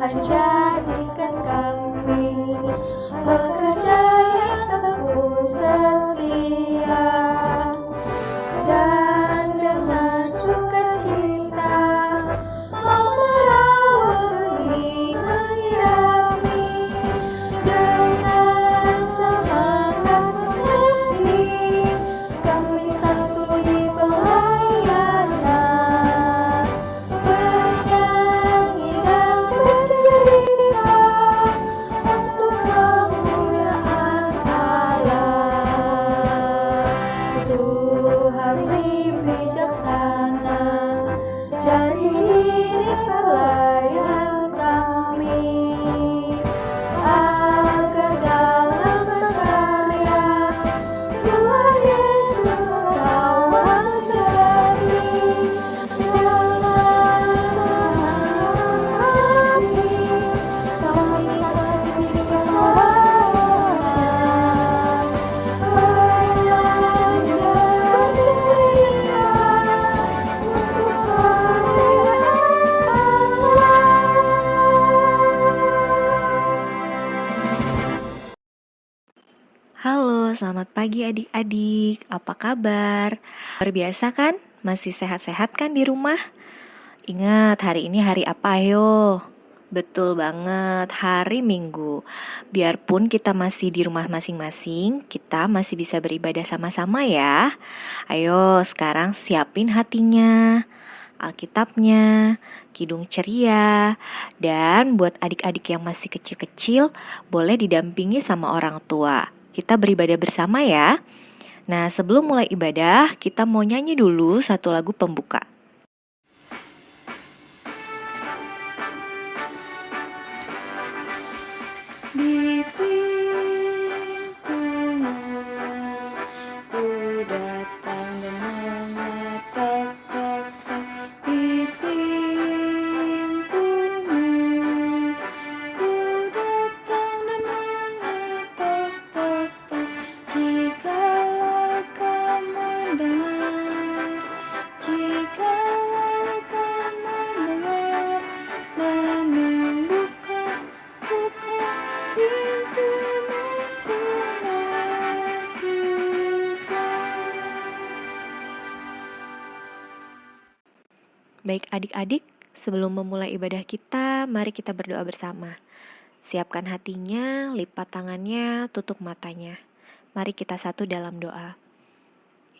Tuhan jadikan kami pekerja yang tekun setia, dan dengan sukacita mau merawat benih menyirami. Dengan semangat mengerti, kami satu di pelayanan, bernyanyi dan bercerita untuk kemuliaan Allah. Tuhan beri bijaksana, jadi diri pelayan kami, agar dalam berkarya Tuhan Yesus kau menjadi. Dengan semangat kami satu di pelayanan, bernyanyi dan bercerita untuk kemuliaan Allah. Halo, selamat pagi adik-adik. Apa kabar? Luar biasa kan? Masih sehat-sehat kan di rumah? Ingat, hari ini hari apa ayo? Betul banget, hari Minggu. Biarpun kita masih di rumah masing-masing, kita masih bisa beribadah sama-sama ya. Ayo, sekarang siapin hatinya, Alkitabnya, kidung ceria, dan buat adik-adik yang masih kecil-kecil, boleh didampingi sama orang tua. Kita beribadah bersama ya. Nah, sebelum mulai ibadah, kita mau nyanyi dulu satu lagu pembuka. Di pintumu ku datang dan mengetok, tok, tok. Di pintumu ku datang dan mengetok, tok, tok. Jikalau kau mendengar, jikalau kau mendengar dan membuka pintumu, ku masuklah. Baik adik-adik, sebelum memulai ibadah kita, mari kita berdoa bersama. Siapkan hatinya, lipat tangannya, tutup matanya. Mari kita satu dalam doa.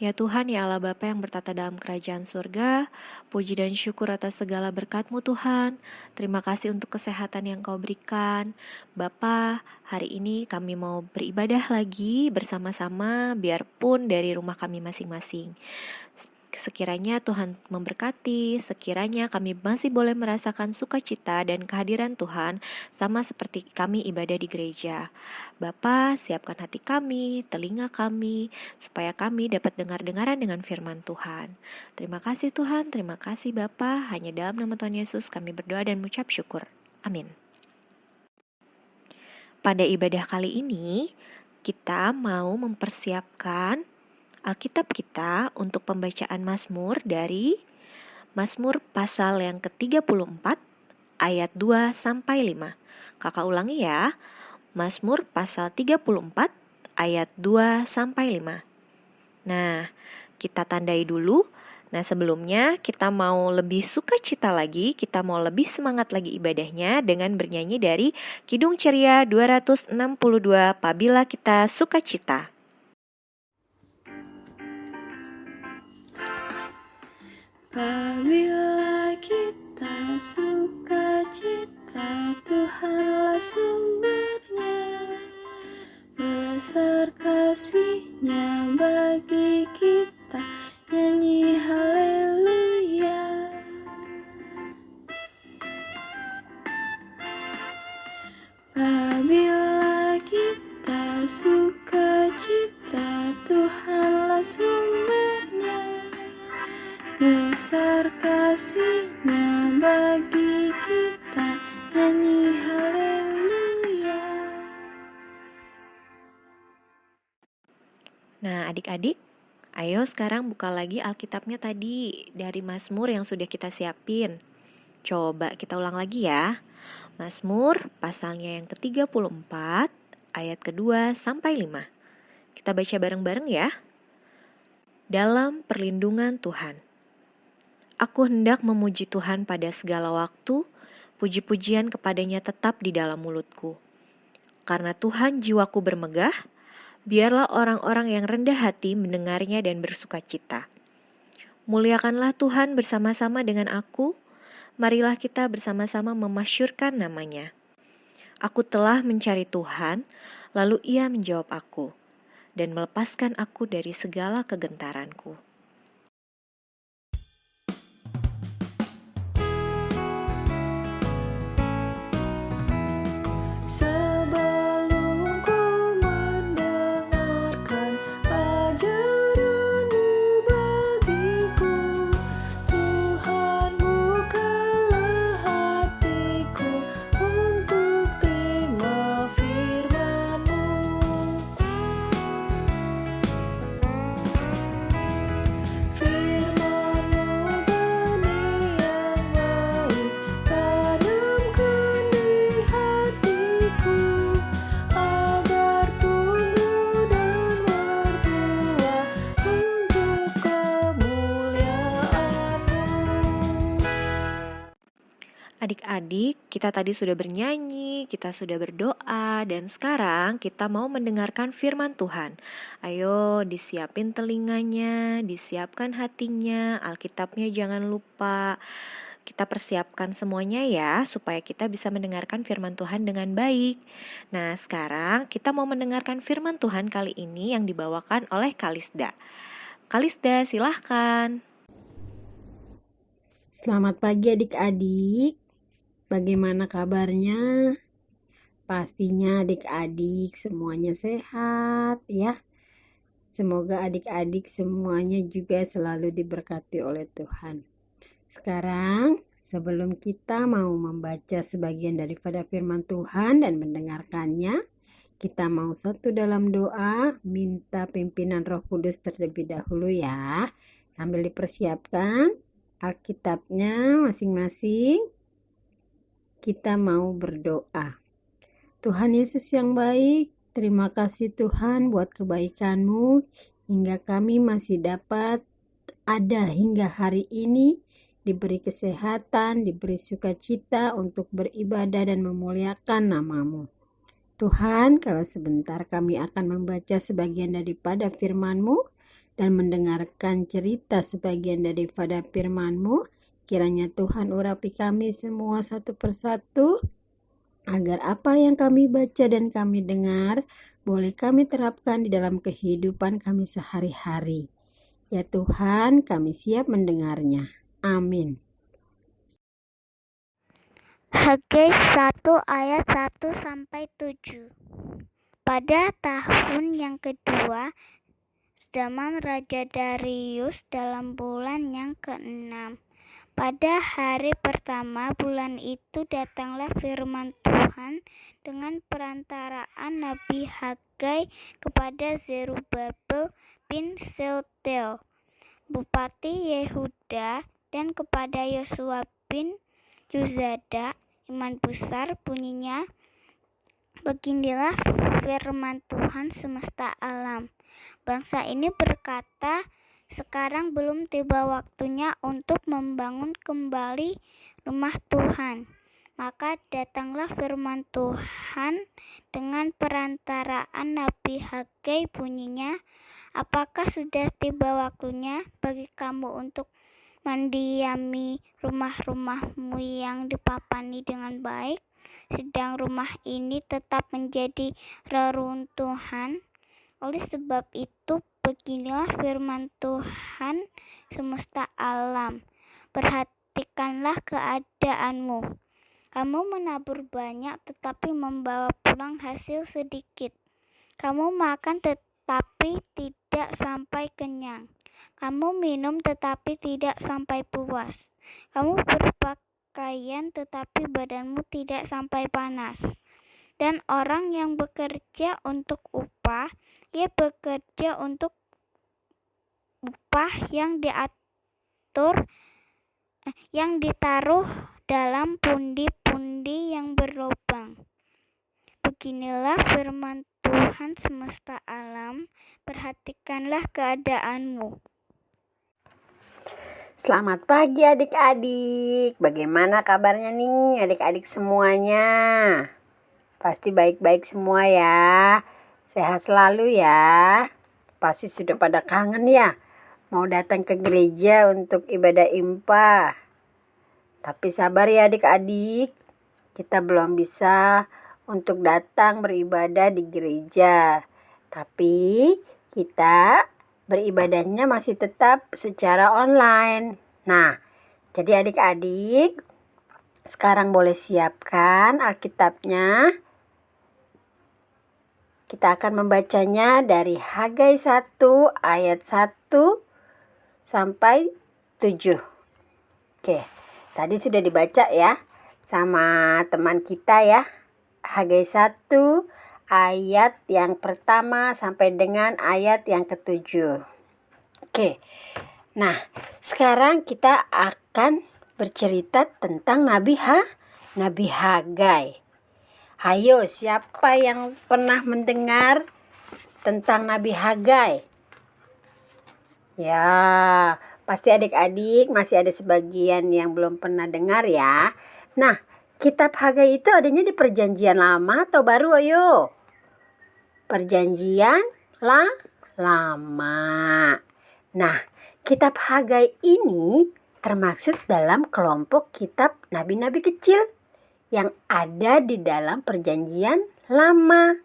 Ya Tuhan, ya Allah Bapa yang bertata dalam kerajaan surga, puji dan syukur atas segala berkat-Mu Tuhan. Terima kasih untuk kesehatan yang Kau berikan. Bapa, hari ini kami mau beribadah lagi bersama-sama, biarpun dari rumah kami masing-masing. Sekiranya Tuhan memberkati, sekiranya kami masih boleh merasakan sukacita dan kehadiran Tuhan sama seperti kami ibadah di gereja. Bapa, siapkan hati kami, telinga kami, supaya kami dapat dengar-dengaran dengan firman Tuhan. Terima kasih Tuhan, terima kasih Bapa. Hanya dalam nama Tuhan Yesus kami berdoa dan mengucap syukur. Amin. Pada ibadah kali ini, kita mau mempersiapkan Alkitab kita untuk pembacaan Mazmur dari Mazmur pasal yang ke-34 ayat 2 sampai 5. Kakak ulangi ya. Mazmur pasal 34 ayat 2 sampai 5. Nah, kita tandai dulu. Nah, sebelumnya kita mau lebih sukacita lagi, kita mau lebih semangat lagi ibadahnya dengan bernyanyi dari Kidung Ceria 262, Apabila Kita Sukacita. Apabila kita sukacita, Tuhanlah sumbernya. Besar kasih-Nya bagi kita, nyanyi haleluya. Apabila kita sukacita, Tuhanlah sumbernya. Besar kasih-Nya bagi kita, nyanyi haleluya. Nah, adik-adik, ayo sekarang buka lagi Alkitabnya tadi dari Mazmur yang sudah kita siapin. Coba kita ulang lagi ya. Mazmur pasalnya yang ke-34 ayat kedua sampai 5. Kita baca bareng-bareng ya. Dalam perlindungan Tuhan. Aku hendak memuji Tuhan pada segala waktu, puji-pujian kepadanya tetap di dalam mulutku. Karena Tuhan jiwaku bermegah, biarlah orang-orang yang rendah hati mendengarnya dan bersukacita. Muliakanlah Tuhan bersama-sama dengan aku, marilah kita bersama-sama memasyurkan namanya. Aku telah mencari Tuhan, lalu Ia menjawab aku, dan melepaskan aku dari segala kegentaranku. Sebelum ku mendengarkan ajaran-Mu bagiku, Tuhan bukalah hatiku untuk terima firman-Mu. Firman-Mu benih yang baik, tanamkan di hatiku, agar tumbuh dan berbuah untuk kemuliaan-Mu. Adik-adik, kita tadi sudah bernyanyi, kita sudah berdoa, dan sekarang kita mau mendengarkan firman Tuhan. Ayo disiapin telinganya, disiapkan hatinya, Alkitabnya jangan lupa. Kita persiapkan semuanya ya, supaya kita bisa mendengarkan firman Tuhan dengan baik. Nah, sekarang kita mau mendengarkan firman Tuhan kali ini yang dibawakan oleh Kalisda. Kalisda, silahkan. Selamat pagi adik-adik, bagaimana kabarnya? Pastinya adik-adik semuanya sehat ya. Semoga adik-adik semuanya juga selalu diberkati oleh Tuhan. Sekarang sebelum kita mau membaca sebagian daripada firman Tuhan dan mendengarkannya, kita mau satu dalam doa, minta pimpinan Roh Kudus terlebih dahulu ya. Sambil dipersiapkan Alkitabnya masing-masing, kita mau berdoa. Tuhan Yesus yang baik, terima kasih Tuhan buat kebaikan-Mu hingga kami masih dapat ada hingga hari ini, diberi kesehatan, diberi sukacita untuk beribadah dan memuliakan nama-Mu. Tuhan, kalau sebentar kami akan membaca sebagian daripada firman-Mu dan mendengarkan cerita sebagian daripada firman-Mu, kiranya Tuhan urapi kami semua satu persatu, agar apa yang kami baca dan kami dengar boleh kami terapkan di dalam kehidupan kami sehari-hari. Ya Tuhan, kami siap mendengarnya. Amin. Hagai 1 ayat 1-7. Pada tahun yang kedua zaman Raja Darius dalam bulan yang ke-6, pada hari pertama bulan itu datanglah firman Tuhan dengan perantaraan Nabi Hagai kepada Zerubabel bin Shealtiel, Bupati Yehuda, dan kepada Yosua bin Yozada, imam besar, bunyinya, beginilah firman Tuhan semesta alam. Bangsa ini berkata, sekarang belum tiba waktunya untuk membangun kembali rumah Tuhan. Maka datanglah firman Tuhan dengan perantaraan Nabi Hagai, bunyinya, apakah sudah tiba waktunya bagi kamu untuk mendiami rumah-rumahmu yang dipapani dengan baik, sedang rumah ini tetap menjadi reruntuhan? Oleh sebab itu, beginilah firman Tuhan semesta alam. Perhatikanlah keadaanmu. Kamu menabur banyak tetapi membawa pulang hasil sedikit. Kamu makan tetapi tidak sampai kenyang. Kamu minum tetapi tidak sampai puas. Kamu berpakaian tetapi badanmu tidak sampai panas. Dan orang yang bekerja untuk upah, ia bekerja untuk upah yang ditaruh dalam pundi-pundi yang Beginilah firman Tuhan semesta alam, perhatikanlah keadaanmu. Selamat pagi adik-adik. Bagaimana kabarnya nih adik-adik semuanya? Pasti baik-baik semua ya. Sehat selalu ya. Pasti sudah pada kangen ya mau datang ke gereja untuk ibadah impa. Tapi sabar ya adik-adik. Kita belum bisa untuk datang beribadah di gereja. Tapi kita beribadahnya masih tetap secara online. Nah, jadi adik-adik sekarang boleh siapkan Alkitabnya. Kita akan membacanya dari Hagai 1 ayat 1 sampai 7. Oke, tadi sudah dibaca ya sama teman kita ya. Hagai 1 ayat yang pertama sampai dengan ayat yang ke-7. Oke. Nah, sekarang kita akan bercerita tentang Nabi Hagai. Ayo, siapa yang pernah mendengar tentang Nabi Hagai? Ya, pasti adik-adik masih ada sebagian yang belum pernah dengar ya. Nah, kitab Hagai itu adanya di Perjanjian Lama atau Baru, ayo? Perjanjian Lama. Nah, kitab Hagai ini termaksud dalam kelompok kitab nabi-nabi kecil yang ada di dalam Perjanjian Lama.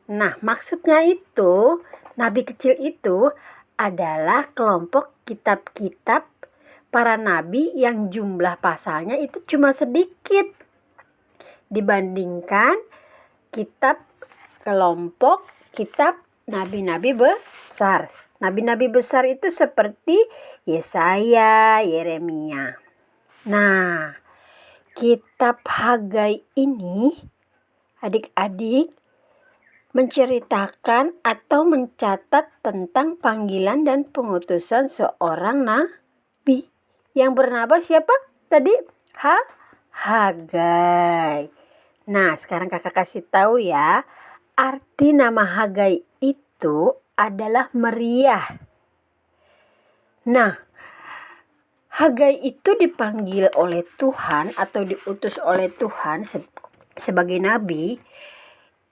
Nah, maksudnya itu, nabi kecil itu adalah kelompok kitab-kitab para nabi yang jumlah pasalnya itu cuma sedikit dibandingkan kelompok kitab nabi-nabi besar. Nabi-nabi besar itu seperti Yesaya, Yeremia. Nah, kitab Hagai ini adik-adik menceritakan atau mencatat tentang panggilan dan pengutusan seorang nabi yang bernama siapa tadi? Hagai. Nah, sekarang kakak kasih tahu ya, arti nama Hagai itu adalah meriah. Nah, Hagai itu dipanggil oleh Tuhan atau diutus oleh Tuhan sebagai nabi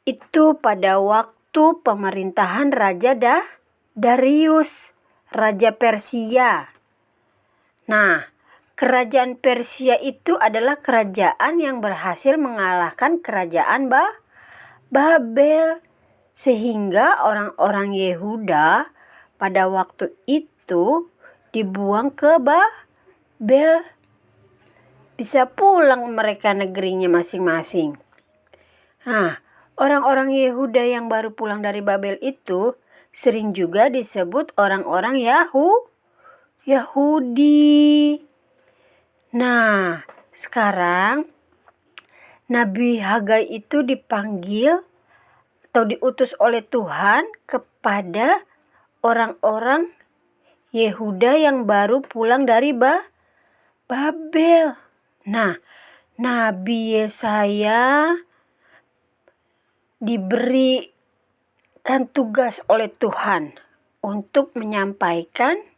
itu pada waktu pemerintahan Raja Darius, Raja Persia. Nah, kerajaan Persia itu adalah kerajaan yang berhasil mengalahkan kerajaan Babel. Sehingga orang-orang Yehuda pada waktu itu dibuang ke Babel. Bisa pulang mereka negerinya masing-masing. Nah, orang-orang Yehuda yang baru pulang dari Babel itu sering juga disebut orang-orang Yahudi. Nah, sekarang Nabi Hagai itu dipanggil atau diutus oleh Tuhan kepada orang-orang Yehuda yang baru pulang dari Babel. Nah, Nabi Yesaya diberikan tugas oleh Tuhan untuk menyampaikan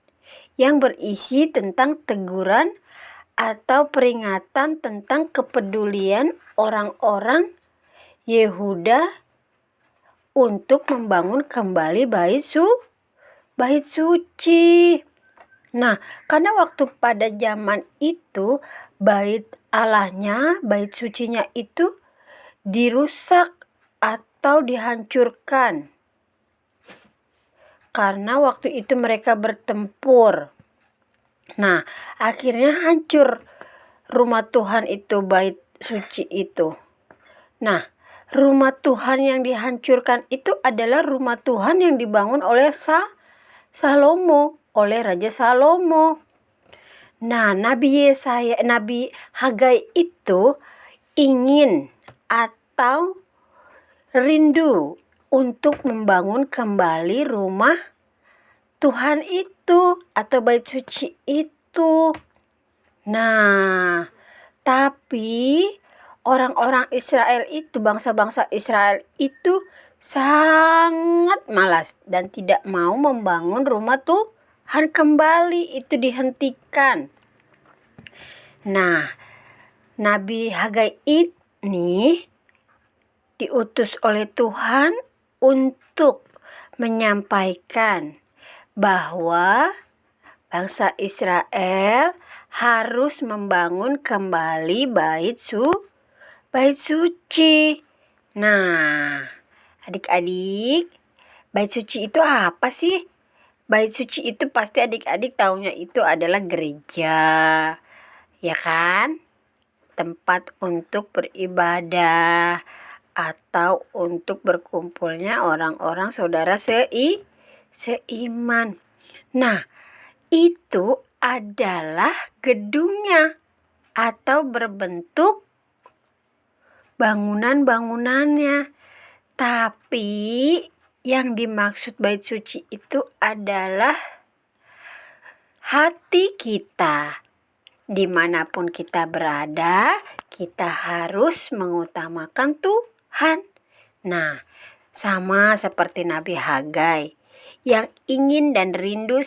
yang berisi tentang teguran atau peringatan tentang kepedulian orang-orang Yehuda untuk membangun kembali bait suci. Nah, karena waktu pada zaman itu bait Allahnya, bait sucinya itu dirusak atau dihancurkan. Karena waktu itu mereka bertempur. Nah, akhirnya hancur rumah Tuhan itu, bait suci itu. Nah, rumah Tuhan yang dihancurkan itu adalah rumah Tuhan yang dibangun oleh Salomo, oleh Raja Salomo. Nah, Nabi Hagai itu ingin atau rindu untuk membangun kembali rumah Tuhan itu atau bait suci itu. Nah, tapi orang-orang Israel itu, bangsa-bangsa Israel itu sangat malas dan tidak mau membangun rumah Tuhan kembali, itu dihentikan. Nah, Nabi Hagai ini diutus oleh Tuhan untuk menyampaikan bahwa bangsa Israel harus membangun kembali bait suci. Nah, adik-adik, bait suci itu apa sih? Bait suci itu pasti adik-adik taunya itu adalah gereja, ya kan? Tempat untuk beribadah atau untuk berkumpulnya orang-orang saudara seiman. Nah, itu adalah gedungnya atau berbentuk bangunan-bangunannya. Tapi yang dimaksud bait suci itu adalah hati kita. Dimanapun kita berada, kita harus mengutamakan Tuhan. Nah, sama seperti Nabi Hagai yang ingin dan rindu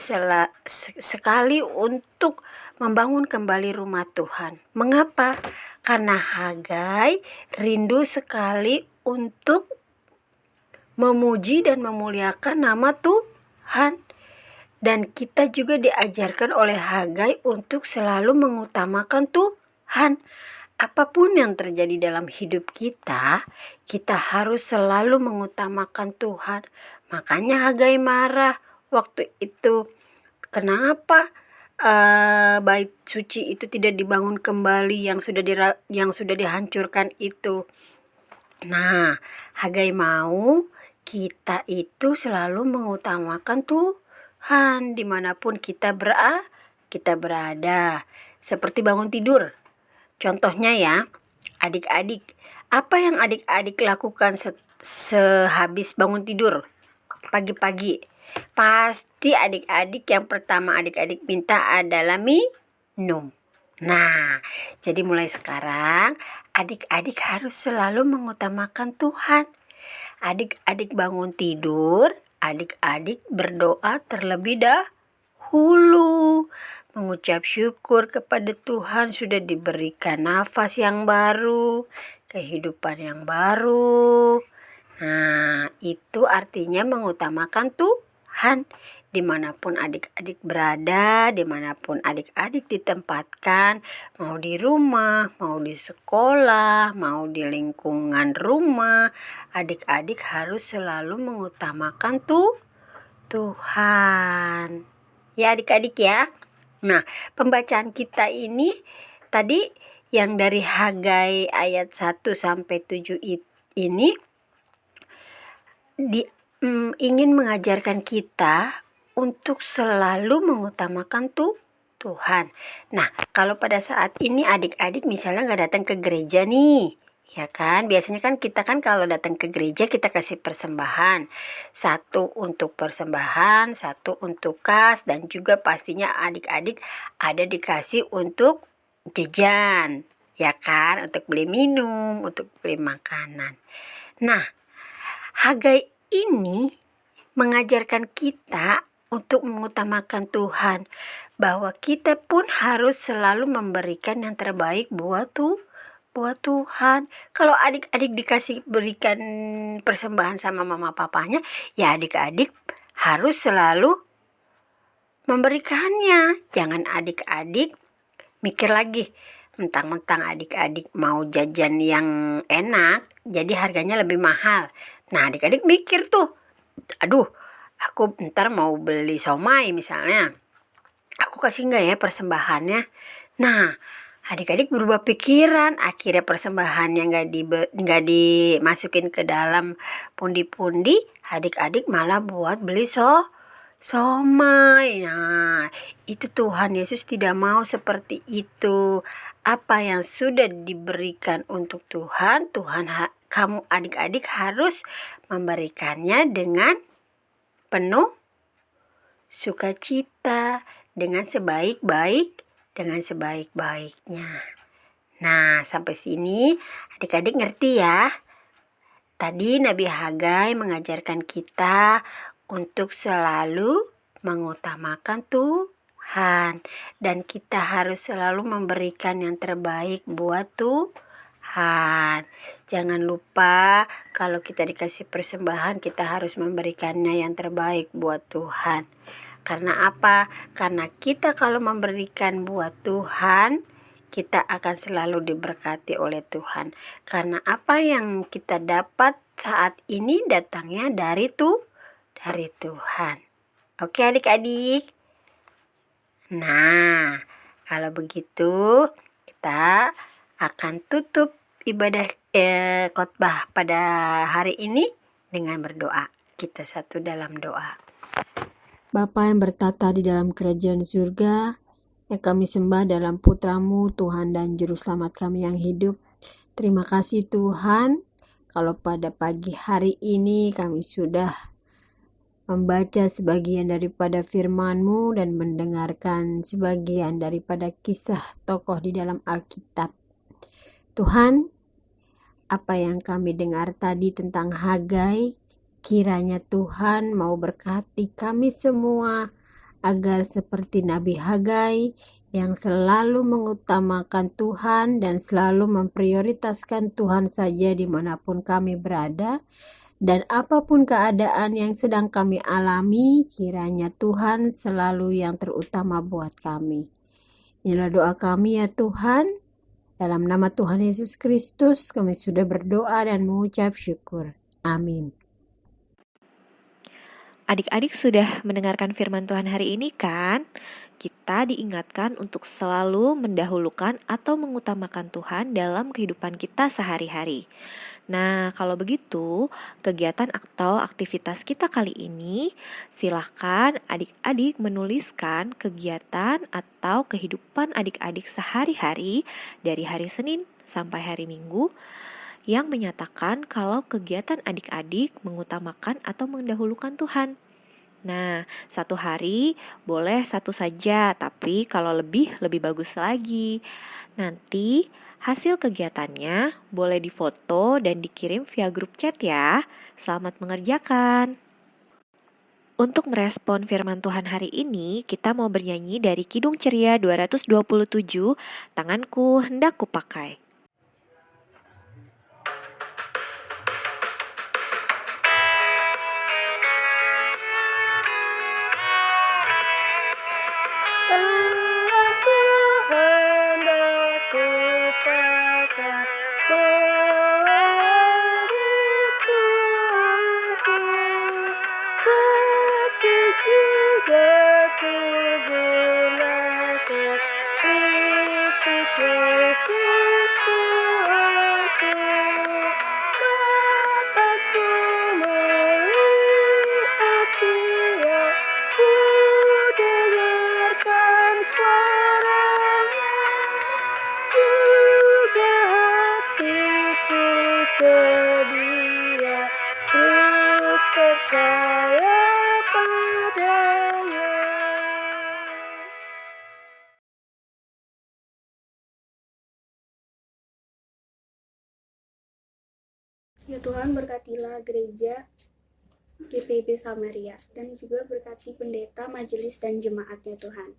sekali untuk membangun kembali rumah Tuhan. Mengapa? Karena Hagai rindu sekali untuk memuji dan memuliakan nama Tuhan. Dan kita juga diajarkan oleh Hagai untuk selalu mengutamakan Tuhan. Apapun yang terjadi dalam hidup kita harus selalu mengutamakan Tuhan. Makanya Hagai marah waktu itu. Kenapa bait suci itu tidak dibangun kembali yang sudah dihancurkan itu? Nah, Hagai mau kita itu selalu mengutamakan Tuhan dimanapun kita berada. Seperti bangun tidur. Contohnya ya, adik-adik, apa yang adik-adik lakukan sehabis bangun tidur pagi-pagi? Pasti adik-adik yang pertama adik-adik minta adalah minum. Nah, jadi mulai sekarang adik-adik harus selalu mengutamakan Tuhan. Adik-adik bangun tidur, adik-adik berdoa terlebih dahulu, mengucap syukur kepada Tuhan sudah diberikan nafas yang baru, kehidupan yang baru. Nah, itu artinya mengutamakan Tuhan. Dimanapun adik-adik berada, dimanapun adik-adik ditempatkan, mau di rumah, mau di sekolah, mau di lingkungan rumah, adik-adik harus selalu mengutamakan Tuhan. Ya adik-adik ya. Nah, pembacaan kita ini tadi yang dari Hagai ayat 1 sampai 7 ini ingin mengajarkan kita untuk selalu mengutamakan Tuhan. Nah, kalau pada saat ini adik-adik misalnya nggak datang ke gereja nih, ya kan? Biasanya kan kita kalau datang ke gereja kita kasih persembahan. Satu untuk persembahan, satu untuk kas, dan juga pastinya adik-adik ada dikasih untuk jajan, ya kan? Untuk beli minum, untuk beli makanan. Nah, Hagai ini mengajarkan kita untuk mengutamakan Tuhan, bahwa kita pun harus selalu memberikan yang terbaik buat Tuhan. Kalau adik-adik berikan persembahan sama mama papanya, ya adik-adik harus selalu memberikannya. Jangan adik-adik mikir lagi, mentang-mentang adik-adik mau jajan yang enak, jadi harganya lebih mahal. Nah, adik-adik mikir tuh, aduh, aku ntar mau beli somai misalnya, aku kasih nggak ya persembahannya? Nah, adik-adik berubah pikiran, akhirnya persembahannya nggak dimasukin ke dalam pundi-pundi, adik-adik malah buat beli somai. Nah, itu Tuhan Yesus tidak mau seperti itu. Apa yang sudah diberikan untuk Tuhan, kamu adik-adik harus memberikannya dengan penuh sukacita, dengan sebaik-baiknya. Nah, sampai sini adik-adik ngerti ya. Tadi Nabi Hagai mengajarkan kita untuk selalu mengutamakan Tuhan. Dan kita harus selalu memberikan yang terbaik buat Tuhan. Jangan lupa kalau kita dikasih persembahan, kita harus memberikannya yang terbaik buat Tuhan. Karena apa? Karena kita kalau memberikan buat Tuhan, kita akan selalu diberkati oleh Tuhan. Karena apa yang kita dapat saat ini datangnya dari Tuhan. Oke adik-adik. Nah, kalau begitu kita akan tutup ibadah khotbah pada hari ini dengan berdoa. Kita satu dalam doa. Bapa yang bertata di dalam kerajaan surga, yang kami sembah dalam putramu Tuhan dan Juru Selamat kami yang hidup. Terima kasih Tuhan, kalau pada pagi hari ini kami sudah membaca sebagian daripada firman-Mu dan mendengarkan sebagian daripada kisah tokoh di dalam Alkitab. Tuhan, apa yang kami dengar tadi tentang Hagai, kiranya Tuhan mau berkati kami semua agar seperti Nabi Hagai yang selalu mengutamakan Tuhan dan selalu memprioritaskan Tuhan saja dimanapun kami berada. Dan apapun keadaan yang sedang kami alami, kiranya Tuhan selalu yang terutama buat kami. Inilah doa kami ya Tuhan. Dalam nama Tuhan Yesus Kristus kami sudah berdoa dan mengucap syukur. Amin. Adik-adik sudah mendengarkan firman Tuhan hari ini kan? Kita diingatkan untuk selalu mendahulukan atau mengutamakan Tuhan dalam kehidupan kita sehari-hari. Nah, kalau begitu, kegiatan atau aktivitas kita kali ini, silahkan adik-adik menuliskan kegiatan atau kehidupan adik-adik sehari-hari dari hari Senin sampai hari Minggu yang menyatakan kalau kegiatan adik-adik mengutamakan atau mendahulukan Tuhan. Nah, satu hari boleh satu saja, tapi kalau lebih bagus lagi. Nanti hasil kegiatannya boleh difoto dan dikirim via grup chat ya. Selamat mengerjakan. Untuk merespon firman Tuhan hari ini, kita mau bernyanyi dari Kidung Ceria 227, Tanganku Hendak Kupakai. Ya Tuhan, berkatilah gereja GPIB Samaria dan juga berkati pendeta, majelis, dan jemaatnya Tuhan.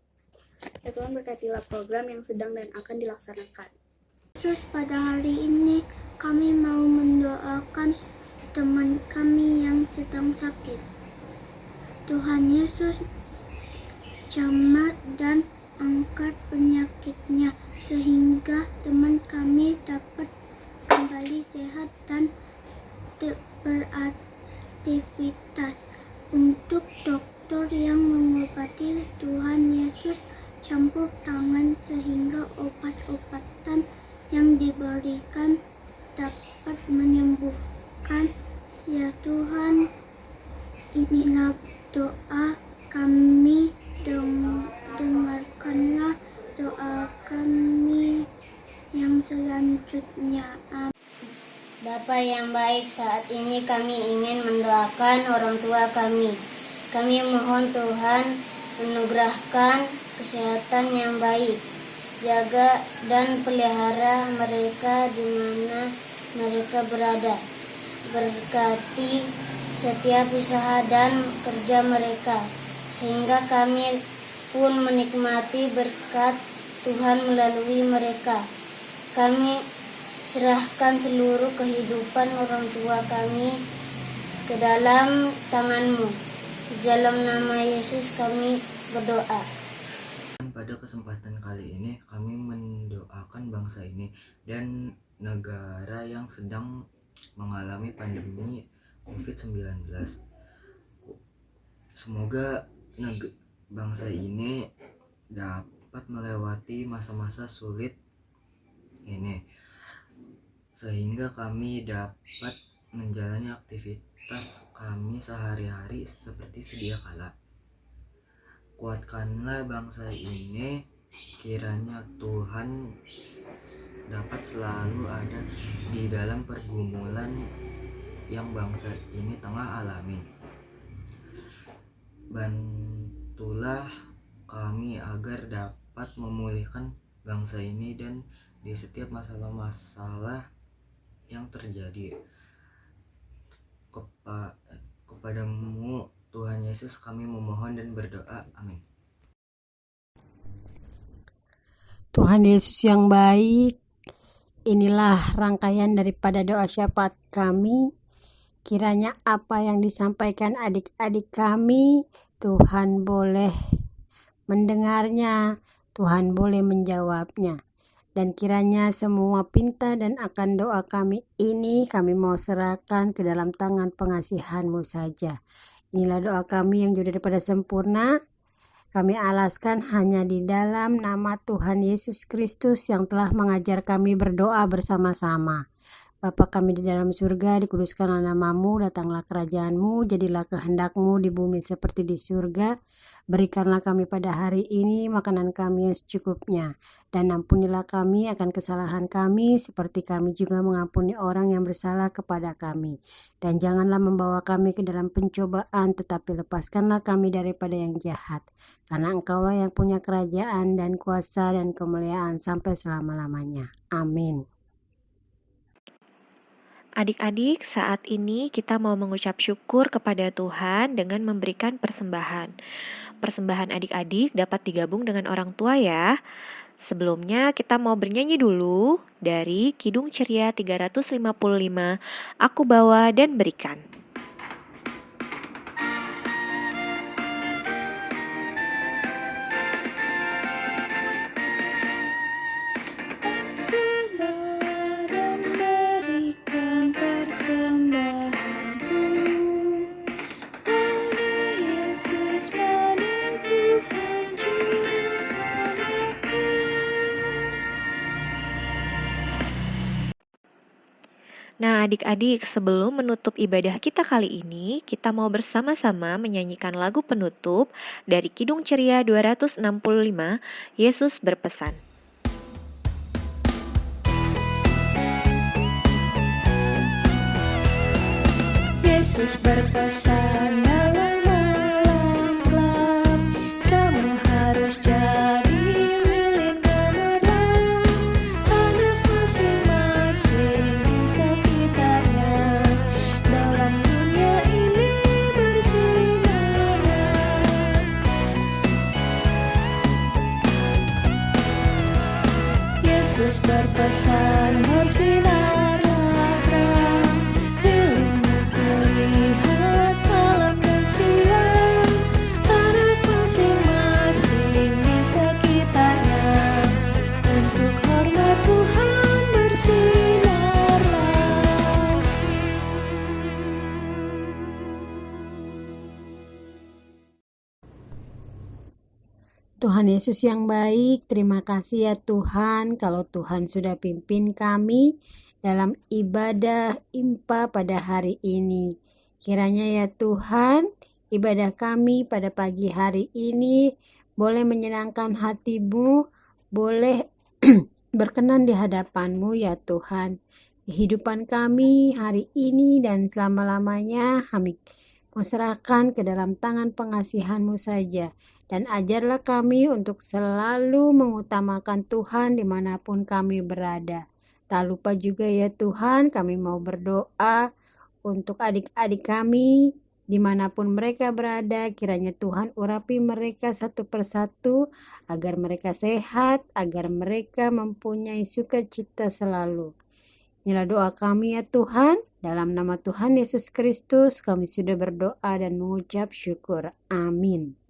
Ya Tuhan, berkatilah program yang sedang dan akan dilaksanakan. Yesus, pada hari ini kami mau mendoakan teman kami yang sedang sakit. Tuhan Yesus, jamah dan angkat penyakitnya sehingga teman kami dapat kembali sehat dan beraktivitas. Untuk dokter yang mengobati, Tuhan Yesus campur tangan sehingga obat-obatan yang diberikan dapat menyembuhkan. Ya Tuhan, inilah doa kami, dengarkanlah doa kami yang selanjutnya. Amin. Bapa yang baik, saat ini kami ingin mendoakan orang tua kami. Kami mohon Tuhan menugerahkan kesehatan yang baik jaga dan pelihara mereka di mana mereka berada. Berkati setiap usaha dan kerja mereka, sehingga kami pun menikmati berkat Tuhan melalui mereka. Kami serahkan seluruh kehidupan orang tua kami ke dalam tangan-Mu. Dalam nama Yesus kami berdoa. Pada kesempatan kali ini kami mendoakan bangsa ini dan negara yang sedang mengalami pandemi COVID-19. Semoga bangsa ini dapat melewati masa-masa sulit ini, sehingga kami dapat menjalani aktivitas kami sehari-hari seperti sedia kala. Kuatkanlah bangsa ini, kiranya Tuhan dapat selalu ada di dalam pergumulan yang bangsa ini tengah alami. Bantulah kami agar dapat memulihkan bangsa ini dan di setiap masalah-masalah yang terjadi. Kepadamu Tuhan Yesus kami memohon dan berdoa. Amin. Tuhan Yesus yang baik, inilah rangkaian daripada doa syafaat kami. Kiranya apa yang disampaikan adik-adik kami, Tuhan boleh mendengarnya, Tuhan boleh menjawabnya. Dan kiranya semua pinta dan akan doa kami ini kami mau serahkan ke dalam tangan pengasihan-Mu saja. Inilah doa kami yang jauh daripada sempurna. Kami alaskan hanya di dalam nama Tuhan Yesus Kristus yang telah mengajar kami berdoa bersama-sama. Bapa kami di dalam surga, dikuduskanlah nama-Mu, datanglah kerajaan-Mu, jadilah kehendak-Mu di bumi seperti di surga. Berikanlah kami pada hari ini makanan kami yang secukupnya, dan ampunilah kami akan kesalahan kami, seperti kami juga mengampuni orang yang bersalah kepada kami. Dan janganlah membawa kami ke dalam pencobaan, tetapi lepaskanlah kami daripada yang jahat. Karena Engkaulah yang punya kerajaan dan kuasa dan kemuliaan sampai selama-lamanya. Amin. Adik-adik, saat ini kita mau mengucap syukur kepada Tuhan dengan memberikan persembahan. Persembahan adik-adik dapat digabung dengan orang tua ya. Sebelumnya kita mau bernyanyi dulu dari Kidung Ceria 355, Aku Bawa dan Berikan. Nah, adik-adik, sebelum menutup ibadah kita kali ini, kita mau bersama-sama menyanyikan lagu penutup dari Kidung Ceria 265, Yesus Berpesan. Yesus berpesan dalam malam gelap, kamu harus jadi lilin gemerlap, anak masing-masing di sekitarnya, dalam dunia ini bersinarlah. Yesus berpesan bersinarlah terang, lilin kulihat malam dan siang, anak masing-masing di sekitarnya, untuk hormat Tuhan bersinarlah. Tuhan Yesus yang baik, terima kasih ya Tuhan kalau Tuhan sudah pimpin kami dalam ibadah impa pada hari ini. Kiranya ya Tuhan, ibadah kami pada pagi hari ini boleh menyenangkan hati-Mu, boleh berkenan di hadapan-Mu ya Tuhan. Kehidupan kami hari ini dan selama-lamanya serahkan ke dalam tangan pengasihan-Mu saja. Dan ajarlah kami untuk selalu mengutamakan Tuhan dimanapun kami berada. Tak lupa juga ya Tuhan, kami mau berdoa untuk adik-adik kami dimanapun mereka berada. Kiranya Tuhan urapi mereka satu persatu agar mereka sehat, agar mereka mempunyai sukacita selalu. Inilah doa kami ya Tuhan. Dalam nama Tuhan Yesus Kristus kami sudah berdoa dan mengucap syukur. Amin.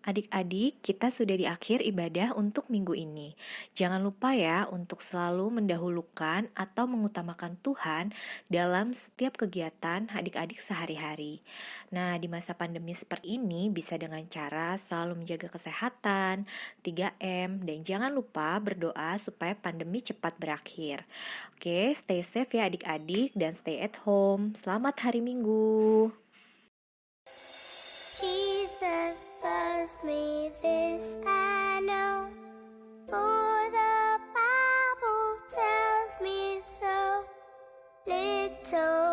Adik-adik, kita sudah di akhir ibadah untuk minggu ini. Jangan lupa ya untuk selalu mendahulukan atau mengutamakan Tuhan dalam setiap kegiatan adik-adik sehari-hari. Nah, di masa pandemi seperti ini bisa dengan cara selalu menjaga kesehatan, 3M, dan jangan lupa berdoa supaya pandemi cepat berakhir. Oke, stay safe ya adik-adik dan stay at home. Selamat hari Minggu. Jesus loves me, this I know, for the Bible tells me so. Little